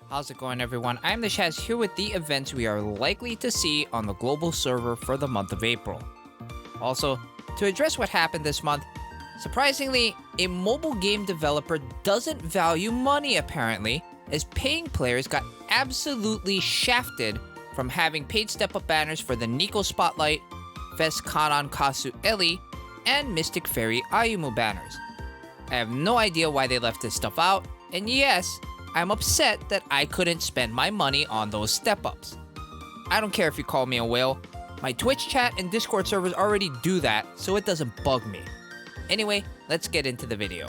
How's it going, everyone? I'm the Shaz here with the events we are likely to see on the global server for the month of April. Also, to address what happened this month, surprisingly, a mobile game developer doesn't value money apparently, as paying players got absolutely shafted from having paid step-up banners for the Nico Spotlight, Fest Kanan Kasu Eli, and Mystic Fairy Ayumu banners. I have no idea why they left this stuff out, and yes, I'm upset that I couldn't spend my money on those step-ups. I don't care if you call me a whale. My Twitch chat and Discord servers already do that, so it doesn't bug me. Anyway, let's get into the video.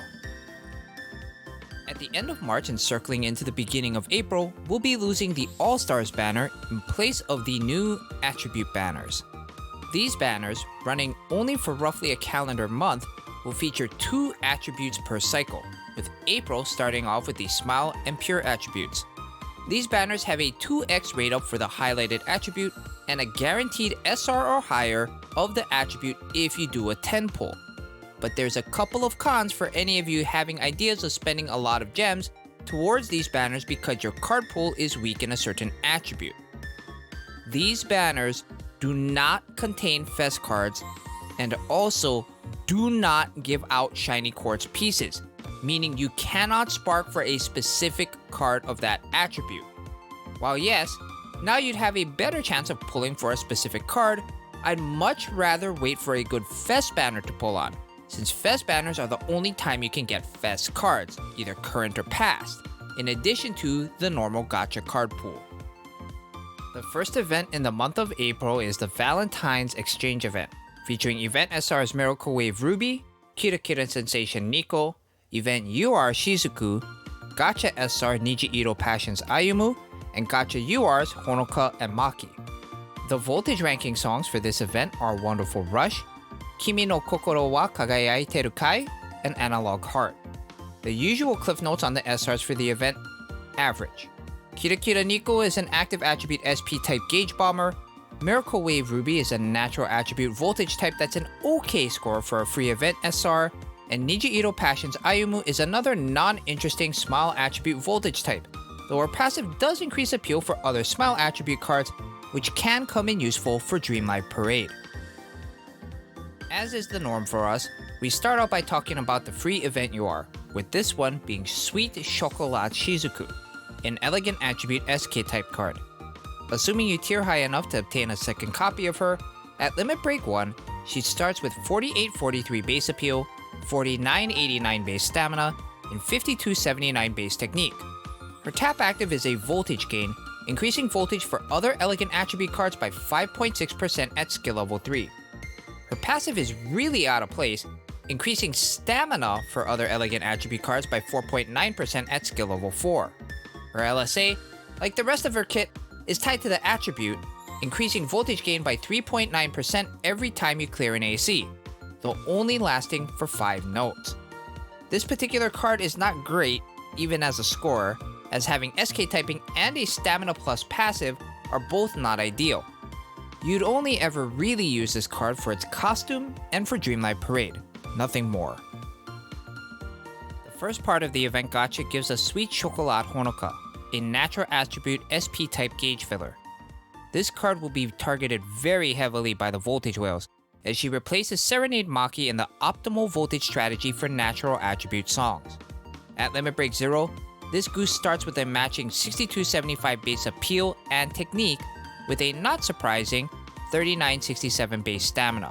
At the end of March and circling into the beginning of April, we'll be losing the All-Stars banner in place of the new attribute banners. These banners, running only for roughly a calendar month, will feature 2 attributes per cycle, with April starting off with the Smile and Pure attributes. These banners have a 2x rate up for the highlighted attribute and a guaranteed SR or higher of the attribute if you do a 10 pull. But there's a couple of cons for any of you having ideas of spending a lot of gems towards these banners because your card pool is weak in a certain attribute. These banners do not contain Fest cards and also do not give out shiny quartz pieces, meaning you cannot spark for a specific card of that attribute. While yes, now you'd have a better chance of pulling for a specific card, I'd much rather wait for a good Fest banner to pull on, since Fest banners are the only time you can get Fest cards, either current or past, in addition to the normal gacha card pool. The first event in the month of April is the Valentine's Exchange event, featuring Event SR's Miracle Wave Ruby, Kira Kira Sensation Nico, Event UR Shizuku, Gacha SR Niji Passions Ayumu, and Gacha UR's Honoka and Maki. The voltage ranking songs for this event are Wonderful Rush, Kimi no Kokoro wa Kagayaiteru Kai, and Analog Heart. The usual cliff notes on the SRs for the event: average. Kira Kira Nico is an active attribute SP type gauge bomber. Miracle Wave Ruby is a natural attribute voltage type that's an okay score for a free event SR, and Niji Passions Ayumu is another non-interesting Smile attribute voltage type, though her passive does increase appeal for other Smile attribute cards, which can come in useful for Dreamlight Parade. As is the norm for us, we start out by talking about the free event UR, with this one being Sweet Chocolat Shizuku, an elegant attribute SK type card. Assuming you tier high enough to obtain a second copy of her, at Limit Break 1, she starts with 4843 base appeal, 4989 base stamina, and 5279 base technique. Her tap active is a voltage gain, increasing voltage for other elegant attribute cards by 5.6% at skill level 3. Her passive is really out of place, increasing stamina for other elegant attribute cards by 4.9% at skill level 4. Her LSA, like the rest of her kit, is tied to the attribute, increasing voltage gain by 3.9% every time you clear an AC, though only lasting for 5 notes. This particular card is not great, even as a scorer, as having SK typing and a stamina plus passive are both not ideal. You'd only ever really use this card for its costume and for Dreamlight Parade, nothing more. The first part of the event gacha gives us Sweet Chocolat Honoka, a natural attribute SP type gauge filler. This card will be targeted very heavily by the voltage whales, as she replaces Serenade Maki in the optimal voltage strategy for natural attribute songs. At Limit Break 0, this goose starts with a matching 6275 base appeal and technique, with a not surprising 3967 base stamina.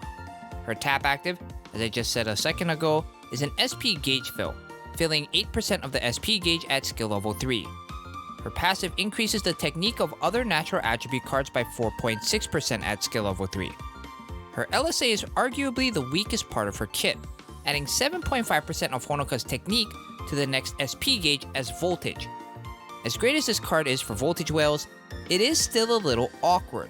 Her tap active, as I just said a second ago, is an SP gauge fill, filling 8% of the SP gauge at skill level 3. Her passive increases the technique of other natural attribute cards by 4.6% at skill level 3. Her LSA is arguably the weakest part of her kit, adding 7.5% of Honoka's technique to the next SP gauge as voltage. As great as this card is for voltage whales, it is still a little awkward.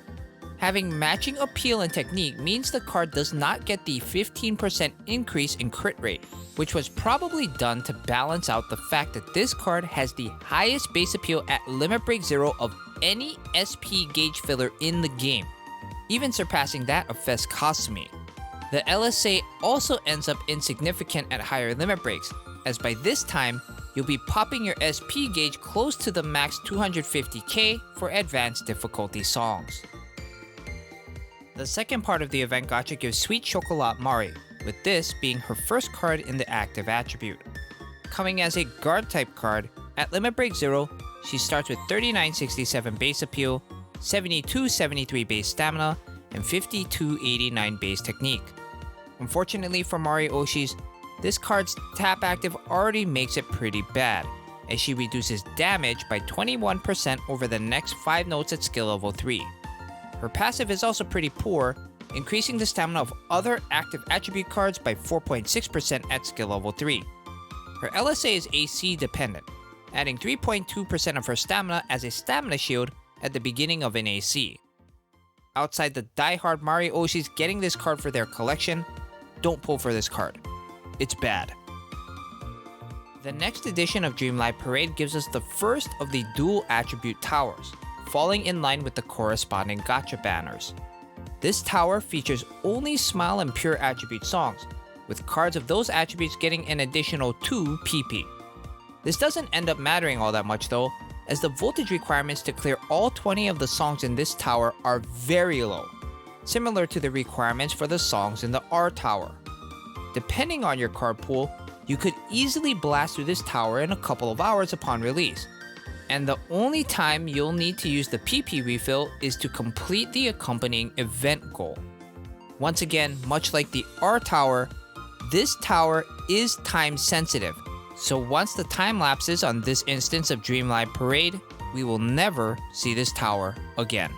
Having matching appeal and technique means the card does not get the 15% increase in crit rate, which was probably done to balance out the fact that this card has the highest base appeal at Limit Break 0 of any SP gauge filler in the game, even surpassing that of Fest Kasumi. The LSA also ends up insignificant at higher limit breaks, as by this time, you'll be popping your SP gauge close to the max 250k for advanced difficulty songs. The second part of the event gacha gives Sweet Chocolat Mari, with this being her first card in the active attribute. Coming as a guard type card, at Limit Break 0, she starts with 3967 base appeal, 7273 base stamina, and 5289 base technique. Unfortunately for Mari Oshis, this card's tap active already makes it pretty bad, as she reduces damage by 21% over the next 5 notes at skill level 3. Her passive is also pretty poor, increasing the stamina of other active attribute cards by 4.6% at skill level 3. Her LSA is AC dependent, adding 3.2% of her stamina as a stamina shield at the beginning of an AC. Outside the diehard Mari Oshis getting this card for their collection, don't pull for this card. It's bad. The next edition of Dreamlight Parade gives us the first of the dual attribute towers, falling in line with the corresponding gacha banners. This tower features only Smile and Pure attribute songs, with cards of those attributes getting an additional 2 PP. This doesn't end up mattering all that much though, as the voltage requirements to clear all 20 of the songs in this tower are very low, similar to the requirements for the songs in the R tower. Depending on your card pool, you could easily blast through this tower in a couple of hours upon release, and the only time you'll need to use the PP refill is to complete the accompanying event goal. Once again, much like the R tower, this tower is time sensitive, so once the time lapses on this instance of Dreamlight Parade, we will never see this tower again.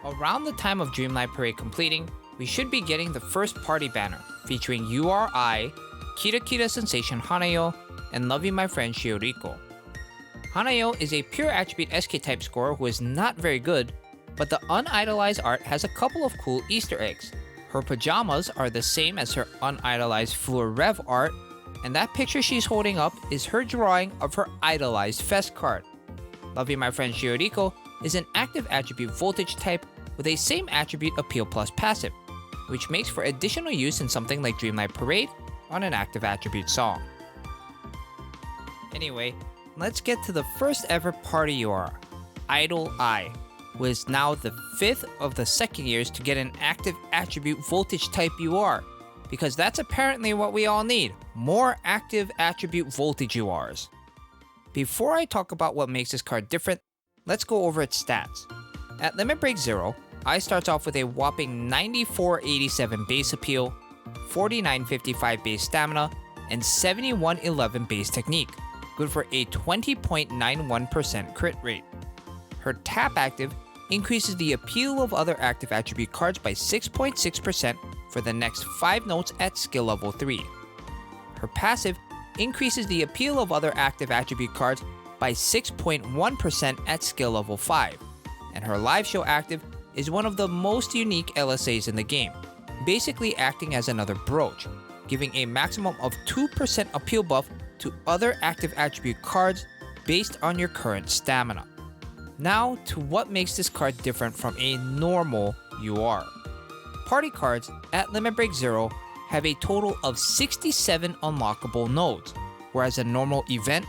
Around the time of Dreamlight Parade completing, we should be getting the first party banner featuring URI, Kira Kira Sensation Hanayo, and Loving My Friend Shioriko. Hanayo is a pure attribute SK type scorer who is not very good, but the unidolized art has a couple of cool Easter eggs. Her pajamas are the same as her unidolized Fleur Rev art, and that picture she's holding up is her drawing of her idolized Fest card. Loving My Friend Shioriko is an active attribute voltage type with a same attribute appeal plus passive, which makes for additional use in something like Dreamlight Parade on an active attribute song. Anyway, let's get to the first ever party UR, Idol I, who is now the 5th of the second years to get an active attribute voltage type UR, because that's apparently what we all need, more active attribute voltage URs. Before I talk about what makes this card different, let's go over its stats. At Limit Break 0, I starts off with a whopping 9487 base appeal, 4955 base stamina, and 7111 base technique, good for a 20.91% crit rate. Her tap active increases the appeal of other active attribute cards by 6.6% for the next 5 notes at skill level 3. Her passive increases the appeal of other active attribute cards by 6.1% at skill level 5. And her live show active is one of the most unique LSAs in the game, basically acting as another brooch, giving a maximum of 2% appeal buff to other active attribute cards based on your current stamina. Now to what makes this card different from a normal UR. Party cards at Limit Break 0 have a total of 67 unlockable nodes, whereas a normal event,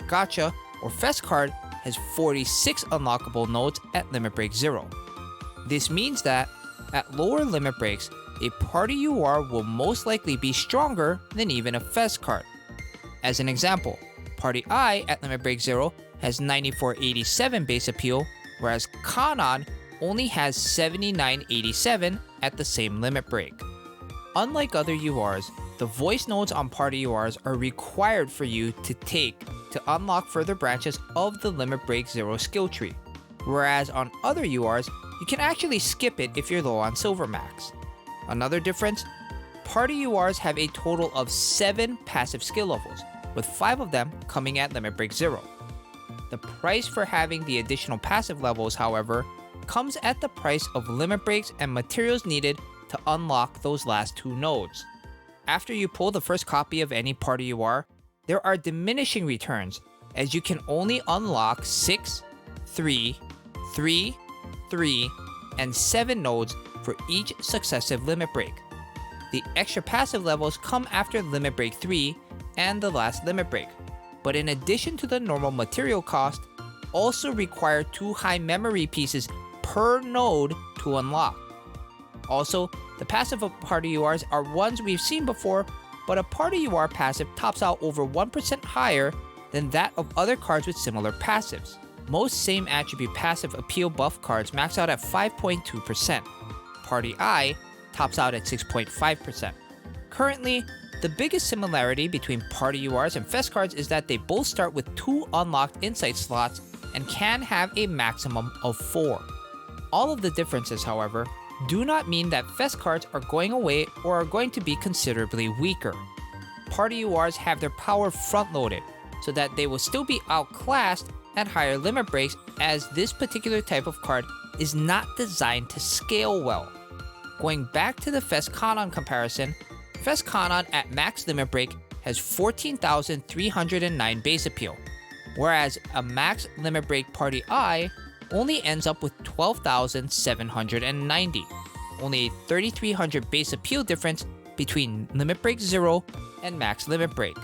gacha, or fest card has 46 unlockable nodes at Limit Break 0. This means that, at lower limit breaks, a party UR will most likely be stronger than even a fest card. As an example, Party I at Limit Break 0 has 9487 base appeal, whereas Kanan only has 7987 at the same limit break. Unlike other URs, the voice nodes on party URs are required for you to take to unlock further branches of the Limit Break 0 skill tree, whereas on other URs, you can actually skip it if you're low on Silver Max. Another difference, party URs have a total of 7 passive skill levels, with 5 of them coming at Limit Break 0. The price for having the additional passive levels, however, comes at the price of limit breaks and materials needed to unlock those last 2 nodes. After you pull the first copy of any party UR, there are diminishing returns, as you can only unlock 6, 3, 3, 3, and 7 nodes for each successive limit break. The extra passive levels come after Limit Break 3, and the last limit break, but in addition to the normal material cost, also require 2 high memory pieces per node to unlock. Also, the passive of party URs are ones we've seen before, but a party UR passive tops out over 1% higher than that of other cards with similar passives. Most same attribute passive appeal buff cards max out at 5.2%. Party I tops out at 6.5%. Currently, the biggest similarity between party URs and fest cards is that they both start with 2 unlocked insight slots and can have a maximum of 4. All of the differences, however, do not mean that fest cards are going away or are going to be considerably weaker. Party URs have their power front-loaded, so that they will still be outclassed at higher limit breaks, as this particular type of card is not designed to scale well. Going back to the Fest Kanon comparison, Fest Kanon at max limit break has 14,309 base appeal, whereas a max limit break party I only ends up with 12,790, only a 3,300 base appeal difference between limit break 0 and max limit break.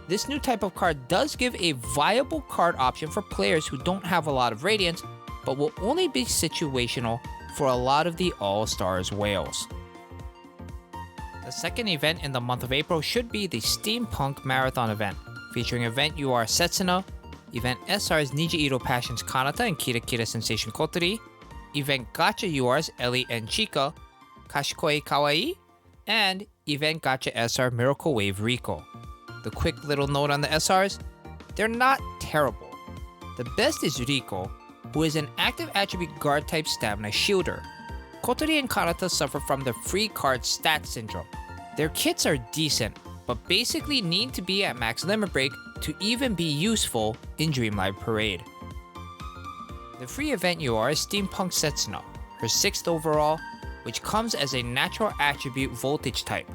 This new type of card does give a viable card option for players who don't have a lot of radiance, but will only be situational for a lot of the All-Stars whales. The second event in the month of April should be the Steampunk Marathon event, featuring event UR Setsuna, event SR's Niji Passions Kanata and Kira Kira Sensation Kotori, event Gacha URs Ellie and Chika, Kashikoi Kawaii, and event Gacha SR Miracle Wave Rico. The quick little note on the SRs, they're not terrible. The best is Rico, who is an active attribute guard type stamina shielder. Kotori and Kanata suffer from the free card stat syndrome. Their kits are decent, but basically need to be at max limit break to even be useful in Dreamlight Parade. The free event UR is Steampunk Setsuna, her 6th overall, which comes as a natural attribute voltage type.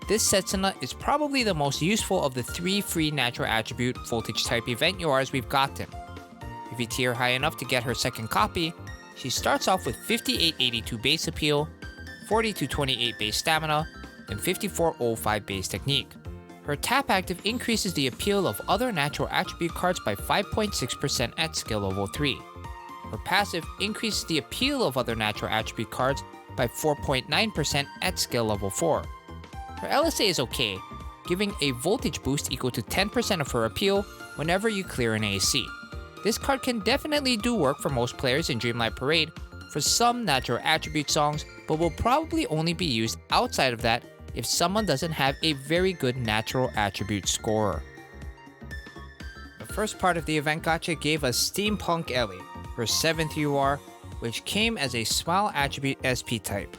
This Setsuna is probably the most useful of the 3 free natural attribute voltage type event URs we've gotten. If you tier high enough to get her second copy, she starts off with 5882 base appeal, 4228 base stamina, and 5405 base technique. Her tap active increases the appeal of other natural attribute cards by 5.6% at skill level 3. Her passive increases the appeal of other natural attribute cards by 4.9% at skill level 4. Her LSA is okay, giving a voltage boost equal to 10% of her appeal whenever you clear an AC. This card can definitely do work for most players in Dreamlight Parade for some natural attribute songs, but will probably only be used outside of that if someone doesn't have a very good natural attribute scorer. The first part of the event gacha gave us Steampunk Ellie, her 7th UR, which came as a smile attribute SP type.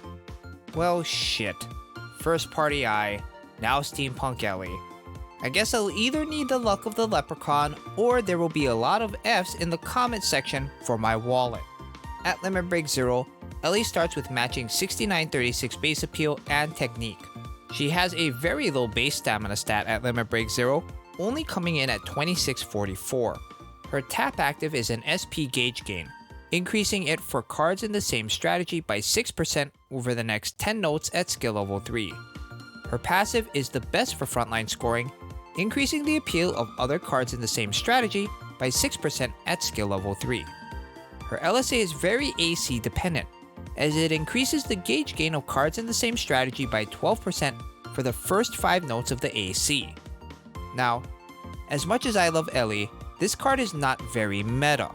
Well shit. First party I, now Steampunk Ellie. I guess I'll either need the luck of the leprechaun, or there will be a lot of Fs in the comment section for my wallet. At limit break 0, Ellie starts with matching 6936 base appeal and technique. She has a very low base stamina stat at limit break 0, only coming in at 2644. Her tap active is an SP gauge gain, increasing it for cards in the same strategy by 6% over the next 10 notes at skill level 3. Her passive is the best for frontline scoring, increasing the appeal of other cards in the same strategy by 6% at skill level 3. Her LSA is very AC dependent, as it increases the gauge gain of cards in the same strategy by 12% for the first 5 notes of the AC. Now, as much as I love Ellie, this card is not very meta.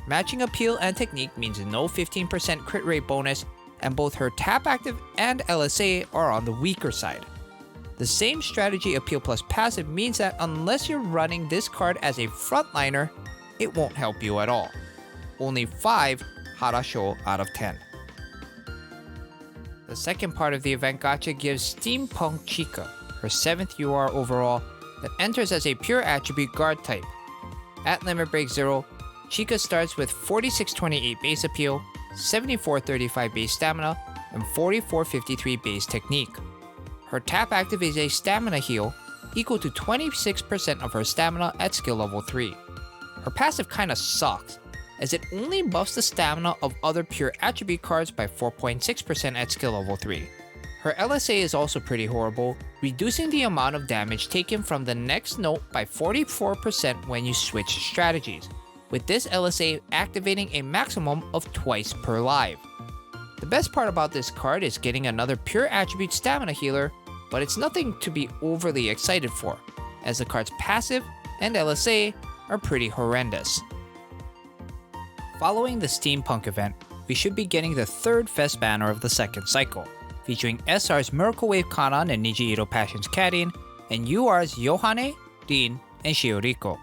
Matching appeal and technique means no 15% crit rate bonus, and both her tap active and LSA are on the weaker side. The same strategy appeal plus passive means that unless you're running this card as a frontliner, it won't help you at all. Only 5 Harasho out of 10. The second part of the event gacha gives Steampunk Chika, her 7th UR overall, that enters as a pure attribute guard type. At limit break 0, Chika starts with 4628 base appeal, 7435 base stamina, and 4453 base technique. Her tap active is a stamina heal, equal to 26% of her stamina at skill level 3. Her passive kinda sucks, as it only buffs the stamina of other pure attribute cards by 4.6% at skill level 3. Her LSA is also pretty horrible, reducing the amount of damage taken from the next note by 44% when you switch strategies, with this LSA activating a maximum of twice per live. The best part about this card is getting another pure attribute stamina healer, but it's nothing to be overly excited for, as the card's passive and LSA are pretty horrendous. Following the Steampunk event, we should be getting the third Fest banner of the second cycle, featuring SR's Miracle Wave Kanan and Nijihiro Passion's Karin, and UR's Yohane, Rin, and Shioriko.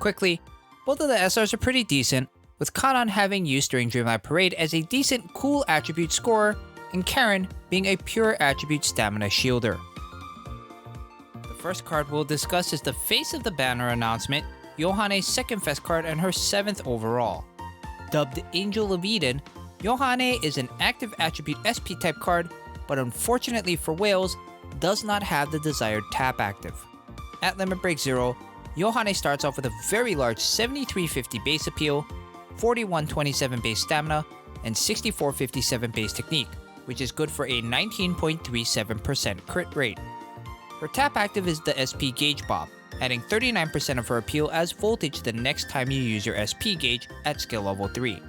Quickly, both of the SRs are pretty decent, with Kanan having use during Dreamlight Parade as a decent cool attribute scorer, and Karin being a pure attribute stamina shielder. The first card we'll discuss is the face of the banner announcement, Yohane's second Fest card and her 7th overall. Dubbed Angel of Eden, Yohane is an active attribute SP type card, but unfortunately for Wales, does not have the desired tap active. At Limit Break 0, Yohane starts off with a very large 7350 base appeal, 4127 base stamina, and 6457 base technique, which is good for a 19.37% crit rate. Her tap active is the SP Gauge Bob, adding 39% of her appeal as voltage the next time you use your SP gauge at skill level 3.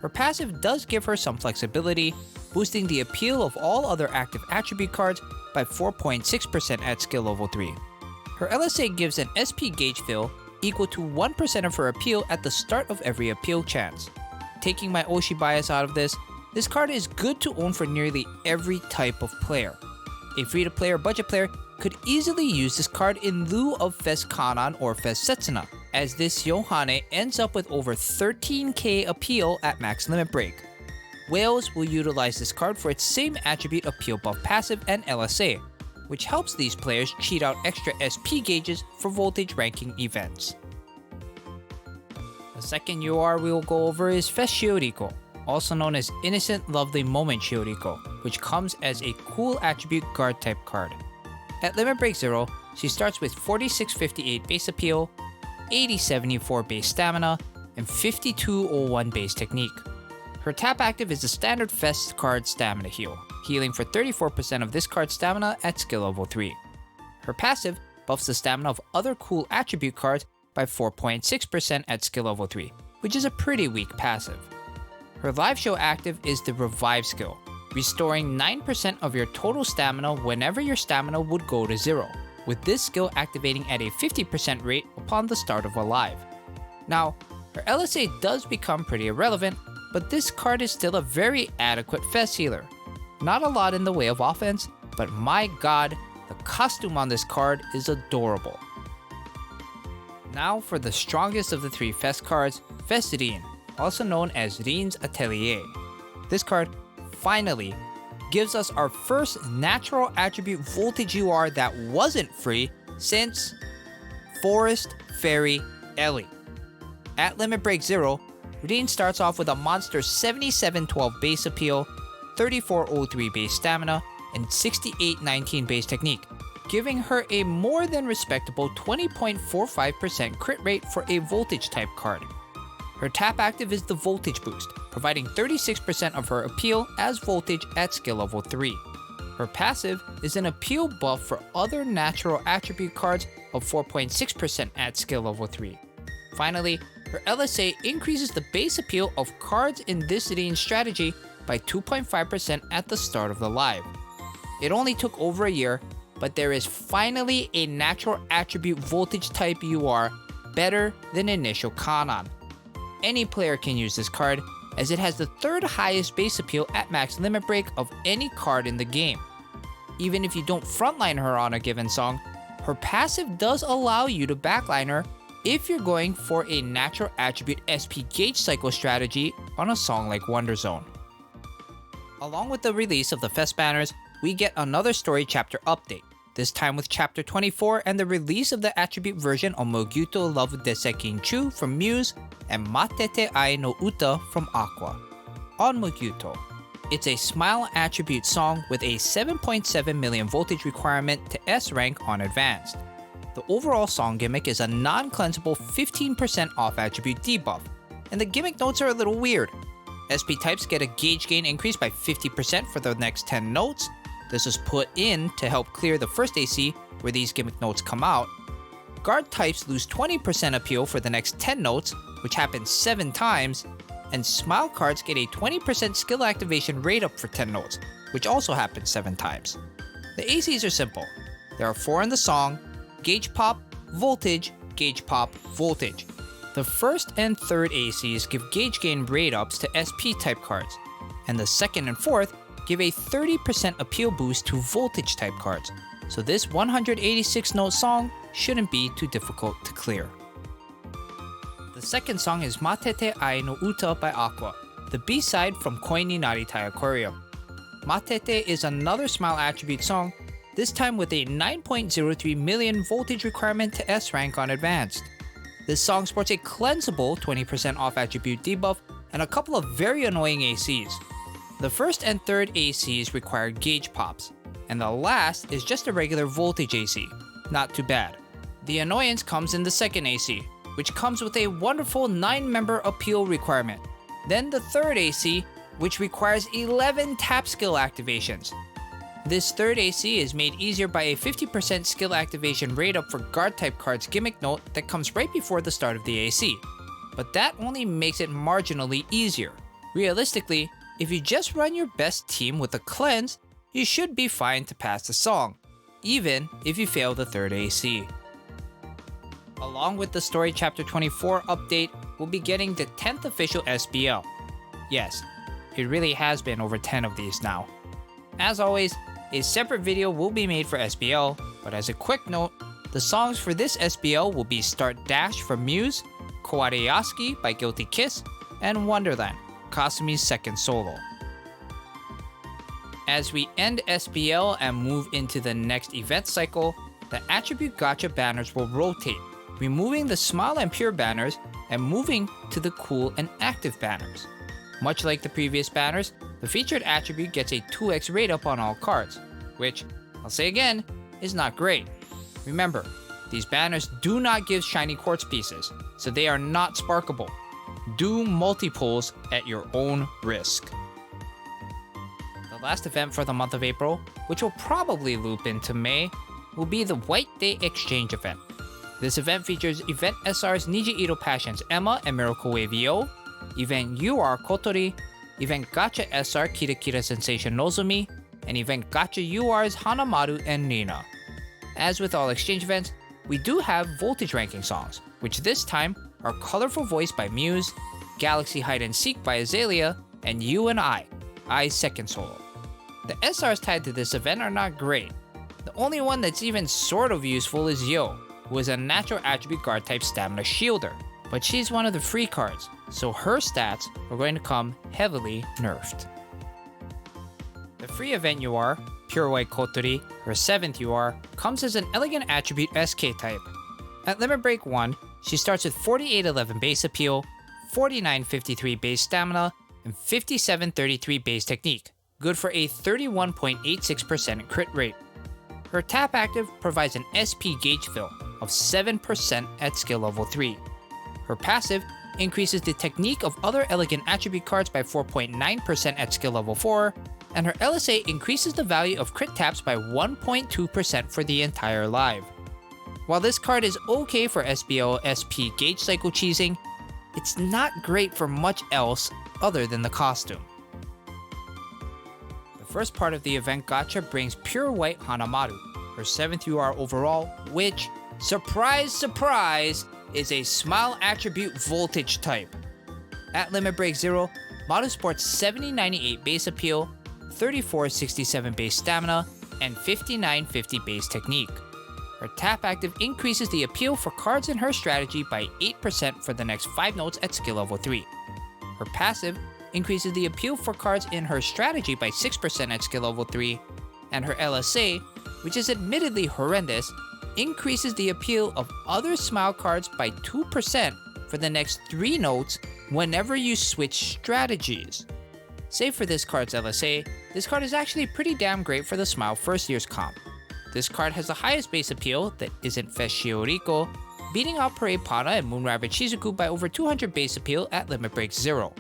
Her passive does give her some flexibility, boosting the appeal of all other active attribute cards by 4.6% at skill level 3. Her LSA gives an SP gauge fill equal to 1% of her appeal at the start of every appeal chance. Taking my Oshi bias out of this card is good to own for nearly every type of player. A free-to-play or budget player could easily use this card in lieu of Fest Kanan or Fest Setsuna, as this Yohane ends up with over 13k appeal at max limit break. Wales will utilize this card for its same attribute appeal buff passive and LSA, which helps these players cheat out extra SP gauges for voltage ranking events. The second UR we will go over is Fest Shioriko, also known as Innocent Lovely Moment Shioriko, which comes as a cool attribute guard type card. At Limit Break 0, she starts with 4658 base appeal, 8074 base stamina, and 5201 base technique. Her tap active is the standard Fest card stamina heal, healing for 34% of this card's stamina at skill level 3. Her passive buffs the stamina of other cool attribute cards by 4.6% at skill level 3, which is a pretty weak passive. Her live show active is the Revive skill, restoring 9% of your total stamina whenever your stamina would go to 0, with this skill activating at a 50% rate upon the start of a live. Now, her LSA does become pretty irrelevant, but this card is still a very adequate Fest healer. Not a lot in the way of offense, but my god, the costume on this card is adorable. Now for the strongest of the 3 Fest cards, Fest Rin, also known as Rin's Atelier. This card finally gives us our first natural attribute voltage UR that wasn't free since Forest Fairy Ellie. At Limit Break 0, Rin starts off with a monster 7712 base appeal, 3403 base stamina, and 6819 base technique, giving her a more than respectable 20.45% crit rate for a voltage type card. Her tap active is the Voltage Boost, providing 36% of her appeal as voltage at skill level 3. Her passive is an appeal buff for other natural attribute cards of 4.6% at skill level 3. Finally, her LSA increases the base appeal of cards in this Rin strategy by 2.5% at the start of the live. It only took over a year, but there is finally a natural attribute voltage type UR better than initial Kanan. Any player can use this card, as it has the 3rd highest base appeal at max limit break of any card in the game. Even if you don't frontline her on a given song, her passive does allow you to backline her if you're going for a natural attribute SP gauge cycle strategy on a song like Wonder Zone. Along with the release of the Fest banners, we get another story chapter update, this time with chapter 24 and the release of the attribute version of Mogyuto Love Desekinchu from Muse and Matete Ai no Uta from Aqua. On Mogyuto, it's a smile attribute song with a 7.7 million voltage requirement to S rank on advanced. The overall song gimmick is a non-cleansable 15% off attribute debuff, and the gimmick notes are a little weird. SP types get a gauge gain increase by 50% for the next 10 notes, This is put in to help clear the first AC where these gimmick notes come out. Guard types lose 20% appeal for the next 10 notes, which happens 7 times, and smile cards get a 20% skill activation rate up for 10 notes, which also happens 7 times. The ACs are simple. There are 4 in the song: gauge pop, voltage, gauge pop, voltage. The first and third ACs give gauge gain rate ups to SP type cards, and the second and fourth give a 30% appeal boost to voltage type cards, so this 186 note song shouldn't be too difficult to clear. The second song is Matete Ai no Uta by Aqua, the B-side from Koi ni Naritai Aquarium. Matete is another smile attribute song, this time with a 9.03 million voltage requirement to S rank on advanced. This song sports a cleansable 20% off attribute debuff and a couple of very annoying ACs. The first and third ACs require gauge pops, and the last is just a regular voltage AC. Not too bad. The annoyance comes in the second AC, which comes with a wonderful 9-member appeal requirement. Then the third AC, which requires 11 tap skill activations. This third AC is made easier by a 50% skill activation rate up for guard type cards gimmick note that comes right before the start of the AC. But that only makes it marginally easier. Realistically, if you just run your best team with a cleanse, you should be fine to pass the song, even if you fail the third AC. Along with the Story Chapter 24 update, we'll be getting the 10th official SBL. Yes, it really has been over 10 of these now. As always, a separate video will be made for SBL, but as a quick note, the songs for this SBL will be Start Dash from Muse, Kowareyaski by Guilty Kiss, and Wonderland, Kasumi's second solo. As we end SBL and move into the next event cycle, the attribute gacha banners will rotate, removing the Smile and Pure banners and moving to the Cool and Active banners. Much like the previous banners, the featured attribute gets a 2x rate up on all cards, which, I'll say again, is not great. Remember, these banners do not give shiny quartz pieces, so they are not sparkable. Do multi-pulls at your own risk. The last event for the month of April, which will probably loop into May, will be the White Day Exchange event. This event features Event SR's Niji Ito Passion's Emma and Miracle Wave Yo, Event UR Kotori, Event Gacha SR Kira Kira Sensation Nozomi, and Event Gacha UR's Hanamaru and Nina. As with all exchange events, we do have voltage ranking songs, which this time are Colorful Voice by Muse, Galaxy Hide and Seek by Azalea, and You and I's second solo. The SRs tied to this event are not great. The only one that's even sort of useful is Yo, who is a natural attribute guard type stamina shielder, but she's one of the free cards, so her stats are going to come heavily nerfed. The free event UR, Pure White Kotori, her 7th UR, comes as an elegant attribute SK type. At Limit Break 1, she starts with 4811 base appeal, 4953 base stamina, and 5733 base technique, good for a 31.86% crit rate. Her tap active provides an SP gauge fill of 7% at skill level 3. Her passive increases the technique of other elegant attribute cards by 4.9% at skill level 4, and her LSA increases the value of crit taps by 1.2% for the entire live. While this card is okay for SBO SP gauge cycle cheesing, it's not great for much else other than the costume. The first part of the event gacha brings Pure White Hanamaru, her 7th UR overall, which, surprise surprise, is a Smile attribute voltage type. At Limit Break 0, Maru sports 7098 base appeal, 3467 base stamina, and 5950 base technique. Her tap active increases the appeal for cards in her strategy by 8% for the next 5 notes at skill level 3. Her passive increases the appeal for cards in her strategy by 6% at skill level 3, and her LSA, which is admittedly horrendous, increases the appeal of other Smile cards by 2% for the next 3 notes whenever you switch strategies. Save for this card's LSA, this card is actually pretty damn great for the Smile first year's comp. This card has the highest base appeal that isn't Fest Shioriko, beating out Parade Pana and Moonrabbit Shizuku by over 200 base appeal at Limit Break 0.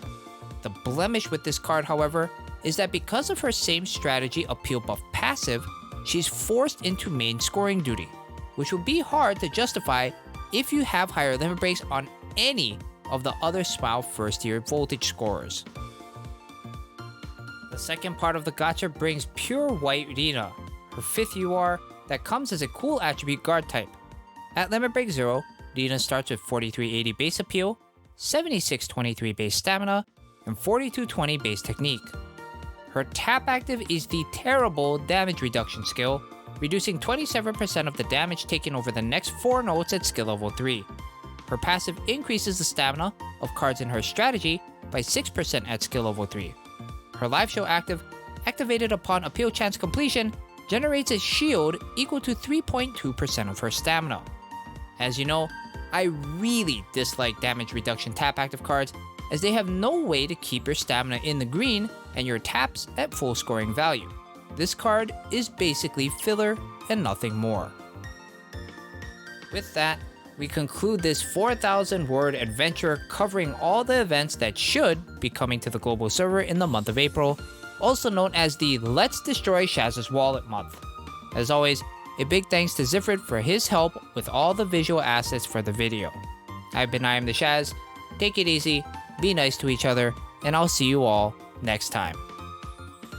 The blemish with this card, however, is that because of her same strategy appeal buff passive, she's forced into main scoring duty, which will be hard to justify if you have higher limit breaks on any of the other Smile first tier voltage scorers. The second part of the gacha brings Pure White Rina, her 5th UR that comes as a cool attribute guard type. At limit break 0, Rina starts with 4380 base appeal, 7623 base stamina, and 4220 base technique. Her tap active is the terrible damage reduction skill, reducing 27% of the damage taken over the next 4 nodes at skill level 3. Her passive increases the stamina of cards in her strategy by 6% at skill level 3. Her live show active, activated upon appeal chance completion, generates a shield equal to 3.2% of her stamina. As you know, I really dislike damage reduction tap active cards as they have no way to keep your stamina in the green and your taps at full scoring value. This card is basically filler and nothing more. With that, we conclude this 4,000 word adventure covering all the events that should be coming to the global server in the month of April, also known as the Let's Destroy Shaz's Wallet month. As always, a big thanks to Xifrid for his help with all the visual assets for the video. I am the Shaz, take it easy, be nice to each other, and I'll see you all next time.